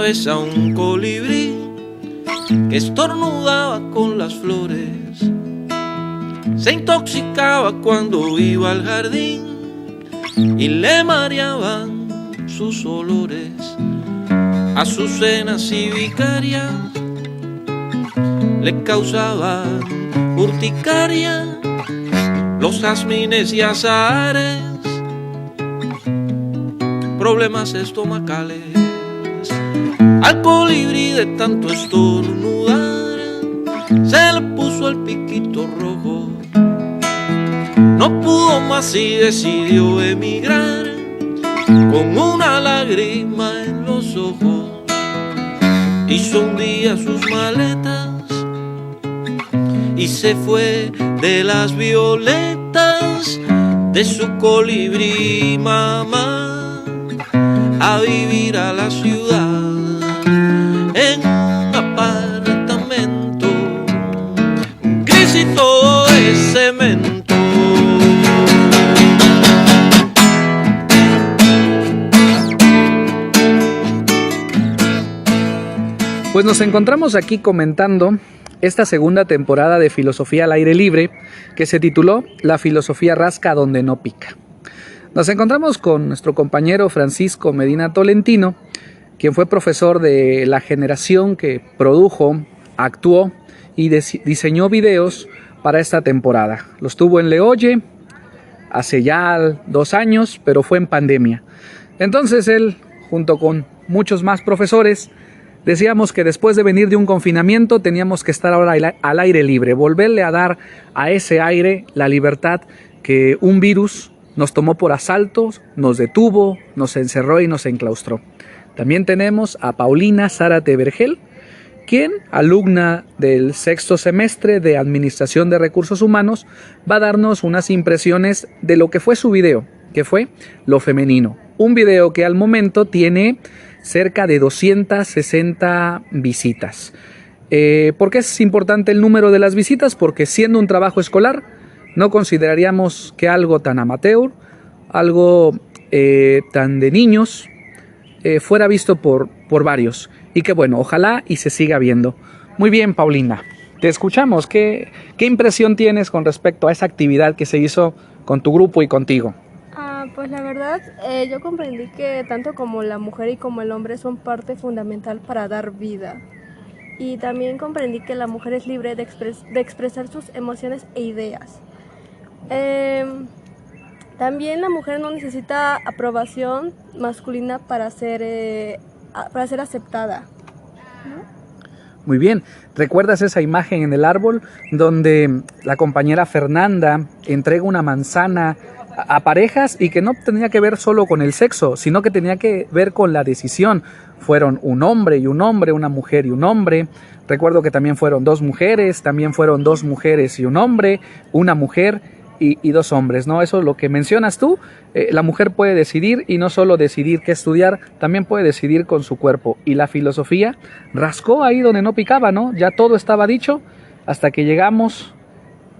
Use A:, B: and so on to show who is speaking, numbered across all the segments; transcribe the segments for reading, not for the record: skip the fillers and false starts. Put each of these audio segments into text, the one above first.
A: vez a un colibrí que estornudaba con las flores. Se intoxicaba cuando iba al jardín y le mareaban sus olores. Azucenas y vicarias le causaban urticaria, los jazmines y azahares, problemas estomacales. Al colibrí de tanto estornudar se le puso el piquito rojo. No pudo más y decidió emigrar con una lágrima en los ojos. Hizo un día sus maletas y se fue de las violetas de su colibrí mamá a vivir a la ciudad en un apartamento gris y todo de cemento.
B: Pues nos encontramos aquí comentando esta segunda temporada de Filosofía al Aire Libre, que se tituló La filosofía rasca donde no pica. Nos encontramos con nuestro compañero Francisco Medina Tolentino, quien fue profesor de la generación que produjo, actuó y diseñó videos para esta temporada. Los tuvo en Leoye hace ya 2 años, pero fue en pandemia. Entonces él, junto con muchos más profesores, decíamos que después de venir de un confinamiento teníamos que estar ahora al aire libre, volverle a dar a ese aire la libertad que un virus nos tomó por asalto, nos detuvo, nos encerró y nos enclaustró. También tenemos a Paulina Zárate Vergel, quien, alumna del 6º semestre de Administración de Recursos Humanos, va a darnos unas impresiones de lo que fue su video, que fue Lo Femenino. Un video que al momento tiene cerca de 260 visitas. ¿Por qué es importante el número de las visitas? Porque siendo un trabajo escolar, no consideraríamos que algo tan amateur, algo tan de niños, fuera visto por varios. Y que bueno, ojalá y se siga viendo. Muy bien, Paulina, te escuchamos. ¿Qué impresión tienes con respecto a esa actividad que se hizo con tu grupo y contigo?
C: Pues la verdad, yo comprendí que tanto como la mujer y como el hombre son parte fundamental para dar vida. Y también comprendí que la mujer es libre de expresar sus emociones e ideas. También la mujer no necesita aprobación masculina para ser aceptada, ¿no?
B: Muy bien, ¿recuerdas esa imagen en el árbol donde la compañera Fernanda entrega una manzana a parejas y que no tenía que ver solo con el sexo, sino que tenía que ver con la decisión? Fueron un hombre y un hombre, una mujer y un hombre. Recuerdo que también fueron 2 mujeres, también fueron 2 mujeres y un hombre, una mujer y 2 hombres, ¿no? Eso es lo que mencionas tú. La mujer puede decidir, y no solo decidir qué estudiar, también puede decidir con su cuerpo. Y la filosofía rascó ahí donde no picaba, ¿no? Ya todo estaba dicho hasta que llegamos,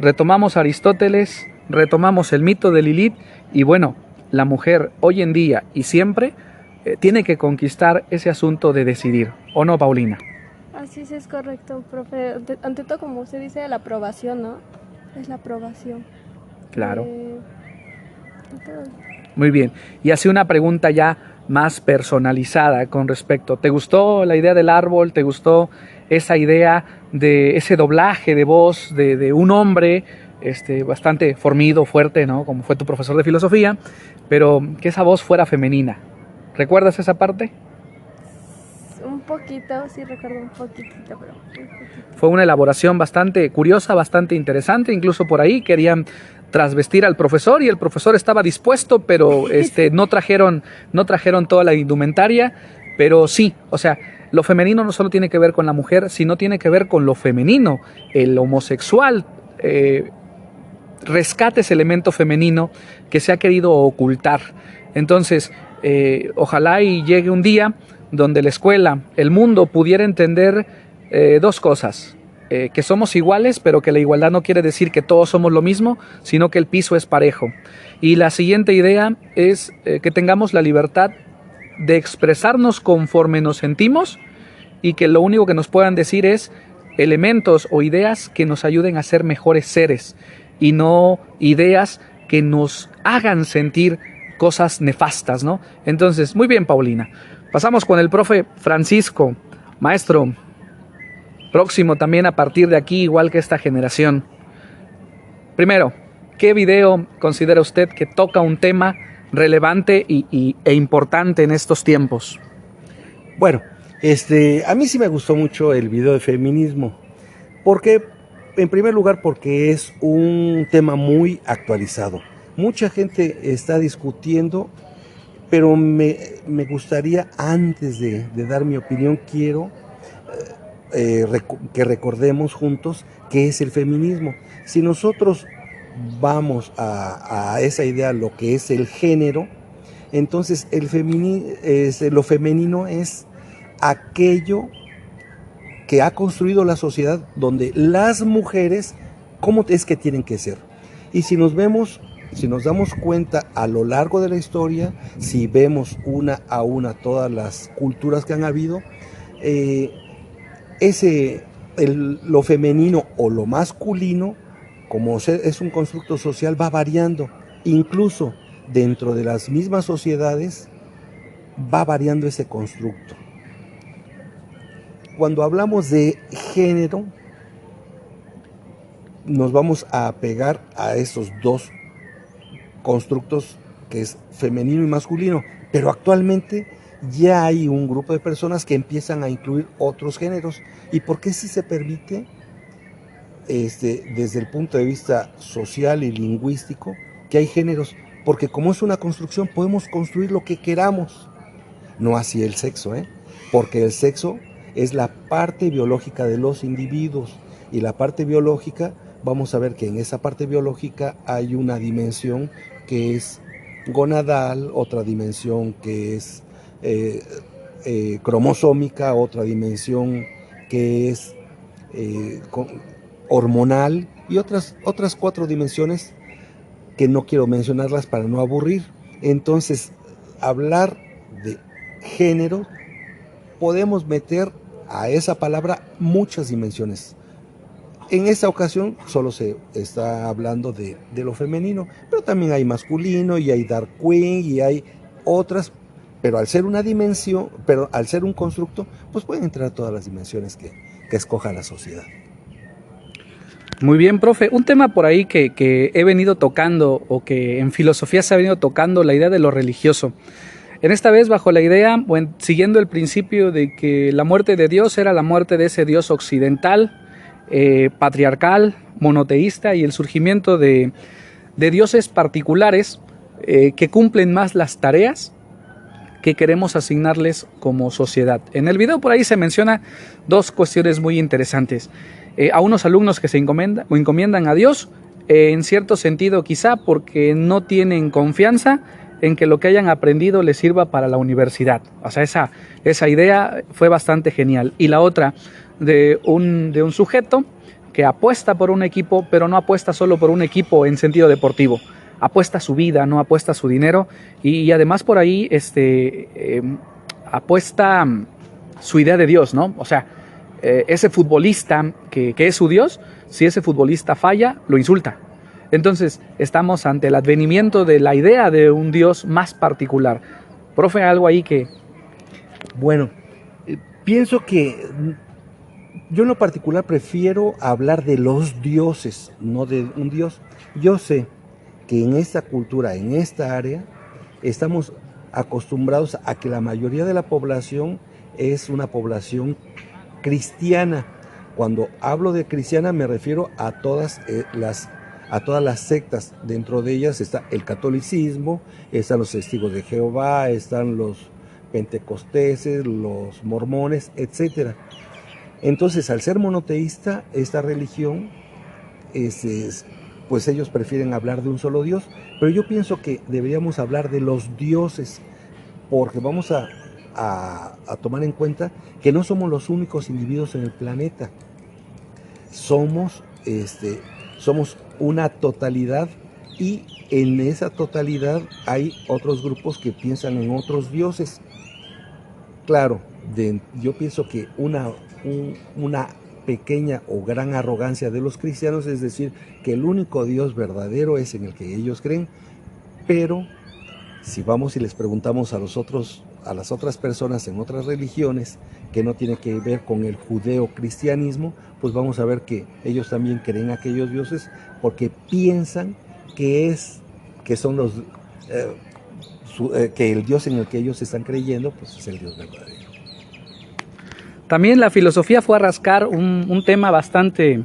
B: retomamos a Aristóteles, retomamos el mito de Lilith y bueno, la mujer hoy en día y siempre tiene que conquistar ese asunto de decidir, ¿o no, Paulina?
C: Así es correcto, profe. Ante todo, como usted dice, la aprobación, ¿no? Es la aprobación.
B: Claro. Muy bien. Y así una pregunta ya más personalizada con respecto. ¿Te gustó la idea del árbol? ¿Te gustó esa idea de ese doblaje de voz de un hombre bastante fornido, fuerte, ¿no? Como fue tu profesor de filosofía, pero que esa voz fuera femenina? ¿Recuerdas esa parte?
C: Un poquito, sí recuerdo un poquitito, pero un poquito.
B: Fue una elaboración bastante curiosa, bastante interesante. Incluso por ahí querían trasvestir al profesor y el profesor estaba dispuesto, pero no trajeron toda la indumentaria. Pero sí, o sea, lo femenino no solo tiene que ver con la mujer, sino tiene que ver con lo femenino. El homosexual rescata ese elemento femenino que se ha querido ocultar. Entonces, ojalá y llegue un día donde la escuela, el mundo pudiera entender 2 cosas. Que somos iguales, pero que la igualdad no quiere decir que todos somos lo mismo, sino que el piso es parejo. Y la siguiente idea es que tengamos la libertad de expresarnos conforme nos sentimos y que lo único que nos puedan decir es elementos o ideas que nos ayuden a ser mejores seres y no ideas que nos hagan sentir cosas nefastas, ¿no? Entonces, muy bien, Paulina. Pasamos con el profe Francisco, maestro, próximo también a partir de aquí, igual que esta generación. Primero, ¿qué video considera usted que toca un tema relevante e importante en estos tiempos?
D: Bueno, a mí sí me gustó mucho el video de feminismo. ¿Por qué? En primer lugar, porque es un tema muy actualizado. Mucha gente está discutiendo, pero me gustaría, antes de dar mi opinión, quiero que recordemos juntos qué es el feminismo. Si nosotros vamos a esa idea, lo que es el género, entonces lo femenino es aquello que ha construido la sociedad donde las mujeres, ¿cómo es que tienen que ser? Y si nos damos cuenta a lo largo de la historia, si vemos una a una todas las culturas que han habido, lo femenino o lo masculino, como es un constructo social, va variando. Incluso dentro de las mismas sociedades va variando ese constructo. Cuando hablamos de género, nos vamos a pegar a esos dos constructos, que es femenino y masculino, pero actualmente ya hay un grupo de personas que empiezan a incluir otros géneros. ¿Y por qué sí se permite? Desde el punto de vista social y lingüístico, que hay géneros, porque como es una construcción, podemos construir lo que queramos. No así el sexo, porque el sexo es la parte biológica de los individuos, y la parte biológica, vamos a ver que en esa parte biológica hay una dimensión que es gonadal, otra dimensión que es cromosómica, otra dimensión que es hormonal, y otras 4 dimensiones que no quiero mencionarlas para no aburrir. Entonces, hablar de género, podemos meter a esa palabra muchas dimensiones. En esta ocasión solo se está hablando de lo femenino, pero también hay masculino y hay dark queen y hay otras, pero al ser una dimensión, pero al ser un constructo, pues pueden entrar todas las dimensiones que escoja la sociedad.
B: Muy bien, profe. Un tema por ahí que he venido tocando, o que en filosofía se ha venido tocando, la idea de lo religioso. En esta vez bajo la idea, siguiendo el principio de que la muerte de Dios era la muerte de ese Dios occidental, patriarcal, monoteísta, y el surgimiento de dioses particulares que cumplen más las tareas que queremos asignarles como sociedad. En el video por ahí se menciona 2 cuestiones muy interesantes. A unos alumnos que se encomiendan a Dios, en cierto sentido quizá porque no tienen confianza en que lo que hayan aprendido les sirva para la universidad. O sea, esa idea fue bastante genial. Y la otra, de un sujeto que apuesta por un equipo, pero no apuesta solo por un equipo en sentido deportivo. Apuesta su vida, no apuesta su dinero, y además por ahí apuesta su idea de Dios, ¿no? O sea, ese futbolista que es su Dios, si ese futbolista falla, lo insulta. Entonces, estamos ante el advenimiento de la idea de un Dios más particular. Profe, algo ahí que...
D: Bueno, pienso que yo en lo particular prefiero hablar de los dioses, no de un Dios. Yo sé que en esta cultura, en esta área, estamos acostumbrados a que la mayoría de la población es una población cristiana. Cuando hablo de cristiana me refiero a todas las sectas. Dentro de ellas está el catolicismo, están los testigos de Jehová, están los pentecosteses, los mormones, etc. Entonces, al ser monoteísta esta religión, pues ellos prefieren hablar de un solo Dios, pero yo pienso que deberíamos hablar de los dioses, porque vamos a tomar en cuenta que no somos los únicos individuos en el planeta. Somos una totalidad, y en esa totalidad hay otros grupos que piensan en otros dioses. claro, yo pienso que una pequeña o gran arrogancia de los cristianos es decir que el único Dios verdadero es en el que ellos creen, pero si vamos y les preguntamos a las otras personas en otras religiones que no tiene que ver con el judeo-cristianismo, pues vamos a ver que ellos también creen aquellos dioses porque piensan que son los que el Dios en el que ellos están creyendo pues es el Dios verdadero.
B: También la filosofía fue a rascar un tema bastante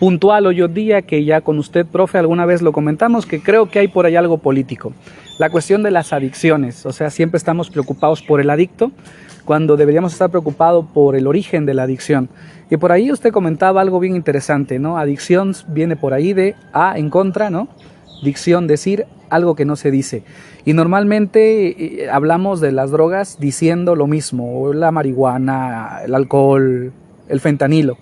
B: puntual hoy en día, que ya con usted, profe, alguna vez lo comentamos, que creo que hay por ahí algo político. La cuestión de las adicciones, o sea, siempre estamos preocupados por el adicto, cuando deberíamos estar preocupados por el origen de la adicción. Y por ahí usted comentaba algo bien interesante, ¿no? Adicción viene por ahí de en contra, ¿no? Dicción, decir algo que no se dice. Y normalmente hablamos de las drogas diciendo lo mismo, la marihuana, el alcohol, el fentanilo.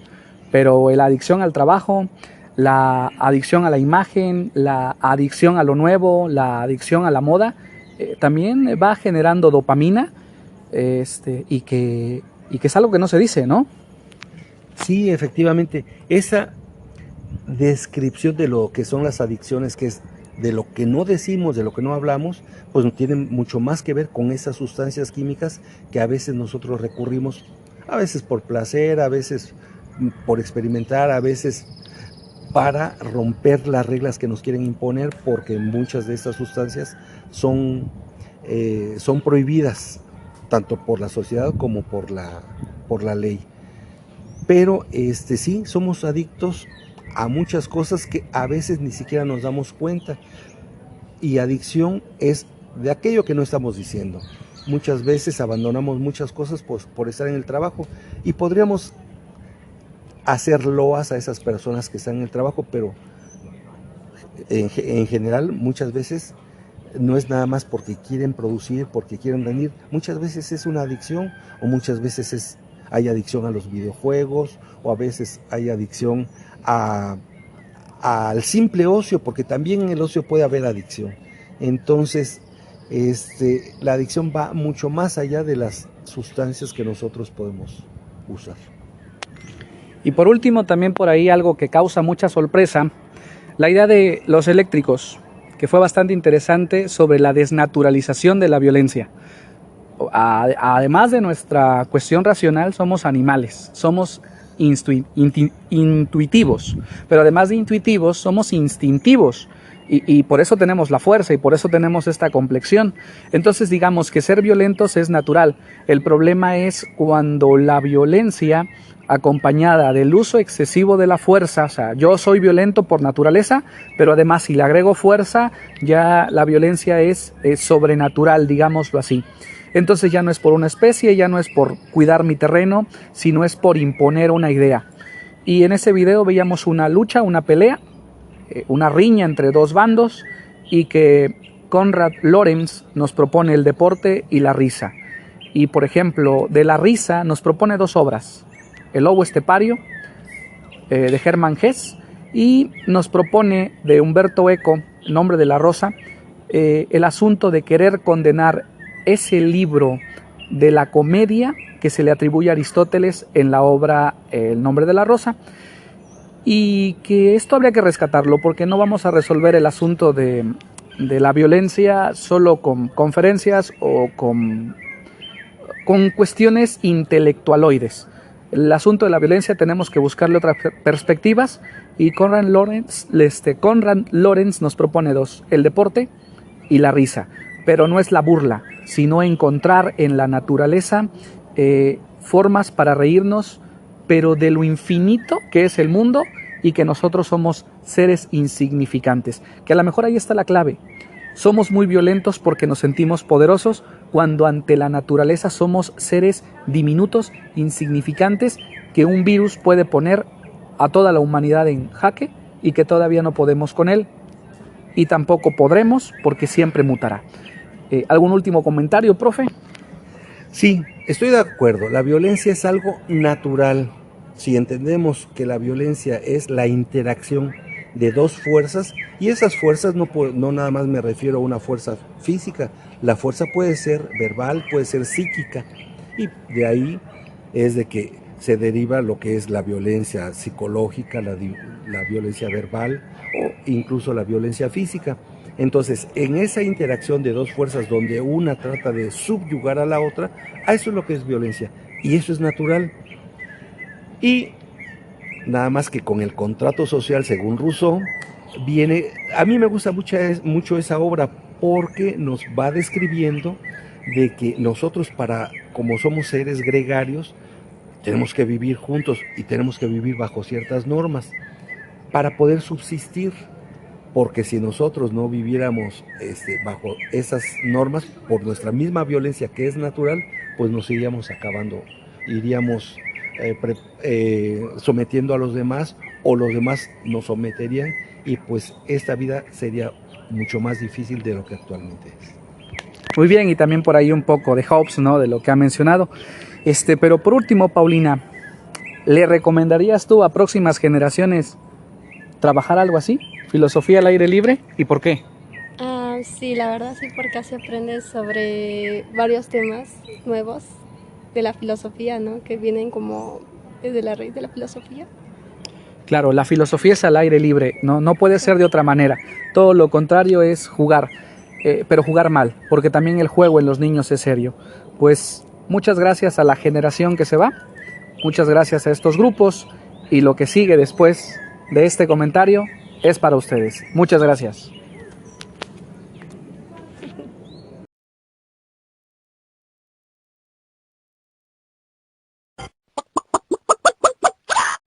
B: Pero la adicción al trabajo, la adicción a la imagen, la adicción a lo nuevo, la adicción a la moda, también va generando dopamina y que es algo que no se dice, ¿no?
D: Sí, efectivamente, esa descripción de lo que son las adicciones, que es de lo que no decimos, de lo que no hablamos, pues tiene mucho más que ver con esas sustancias químicas que a veces nosotros recurrimos, a veces por placer, a veces por experimentar, a veces para romper las reglas que nos quieren imponer, porque muchas de estas sustancias son prohibidas tanto por la sociedad como por la ley. Pero sí, somos adictos a muchas cosas que a veces ni siquiera nos damos cuenta, y adicción es de aquello que no estamos diciendo. Muchas veces abandonamos muchas cosas por estar en el trabajo, y podríamos hacer loas a esas personas que están en el trabajo, pero en general muchas veces no es nada más porque quieren producir, porque quieren venir. Muchas veces es una adicción, o muchas veces hay adicción a los videojuegos, o a veces hay adicción al simple ocio, porque también en el ocio puede haber adicción. Entonces, la adicción va mucho más allá de las sustancias que nosotros podemos usar.
B: Y por último, también por ahí algo que causa mucha sorpresa, la idea de los eléctricos, que fue bastante interesante, sobre la desnaturalización de la violencia. Además de nuestra cuestión racional, somos animales, somos intuitivos, pero además de intuitivos, somos instintivos. Y por eso tenemos la fuerza y por eso tenemos esta complexión. Entonces digamos que ser violentos es natural. El problema es cuando la violencia acompañada del uso excesivo de la fuerza, o sea, yo soy violento por naturaleza, pero además si le agrego fuerza, ya la violencia es sobrenatural, digámoslo así. Entonces ya no es por una especie, ya no es por cuidar mi terreno, sino es por imponer una idea. Y en ese video veíamos una lucha, una pelea, una riña entre dos bandos, y que Konrad Lorenz nos propone el deporte y la risa. Y por ejemplo, de la risa nos propone dos obras: El lobo estepario, de Hermann Hesse, y nos propone de Umberto Eco, Nombre de la Rosa, el asunto de querer condenar ese libro de la comedia que se le atribuye a Aristóteles en la obra El Nombre de la Rosa, y que esto habría que rescatarlo, porque no vamos a resolver el asunto de la violencia solo con conferencias o con cuestiones intelectualoides. El asunto de la violencia tenemos que buscarle otras perspectivas, y Konrad Lorenz nos propone dos: el deporte y la risa. Pero no es la burla, sino encontrar en la naturaleza formas para reírnos, pero de lo infinito que es el mundo, y que nosotros somos seres insignificantes. Que a lo mejor ahí está la clave. Somos muy violentos porque nos sentimos poderosos, cuando ante la naturaleza somos seres diminutos, insignificantes, que un virus puede poner a toda la humanidad en jaque, y que todavía no podemos con él, y tampoco podremos, porque siempre mutará. ¿Algún último comentario, profe?
D: Sí, estoy de acuerdo. La violencia es algo natural. Si entendemos que la violencia es la interacción de dos fuerzas, y esas fuerzas no nada más me refiero a una fuerza física. La fuerza puede ser verbal, puede ser psíquica. Y de ahí es de que se deriva lo que es la violencia psicológica, la violencia verbal o incluso la violencia física. Entonces, en esa interacción de dos fuerzas donde una trata de subyugar a la otra, a eso es lo que es violencia. Y eso es natural. Y nada más que con el contrato social, según Rousseau, viene, a mí me gusta mucho esa obra porque nos va describiendo de que nosotros como somos seres gregarios, tenemos que vivir juntos y tenemos que vivir bajo ciertas normas para poder subsistir, porque si nosotros no viviéramos bajo esas normas, por nuestra misma violencia que es natural, pues nos iríamos acabando, iríamos sometiendo a los demás o los demás nos someterían y pues esta vida sería mucho más difícil de lo que actualmente es.
B: Muy bien, y también por ahí un poco de Hobbes, ¿no? De lo que ha mencionado. Pero por último, Paulina, ¿le recomendarías tú a próximas generaciones trabajar algo así? ¿Filosofía al aire libre? ¿Y por qué?
C: Sí, la verdad sí, porque así aprendes sobre varios temas nuevos de la filosofía, ¿no? Que vienen como desde la raíz de la filosofía.
B: Claro, la filosofía es al aire libre, no puede ser de otra manera. Todo lo contrario es jugar, pero jugar mal, porque también el juego en los niños es serio. Pues muchas gracias a la generación que se va, muchas gracias a estos grupos, y lo que sigue después de este comentario es para ustedes. Muchas gracias.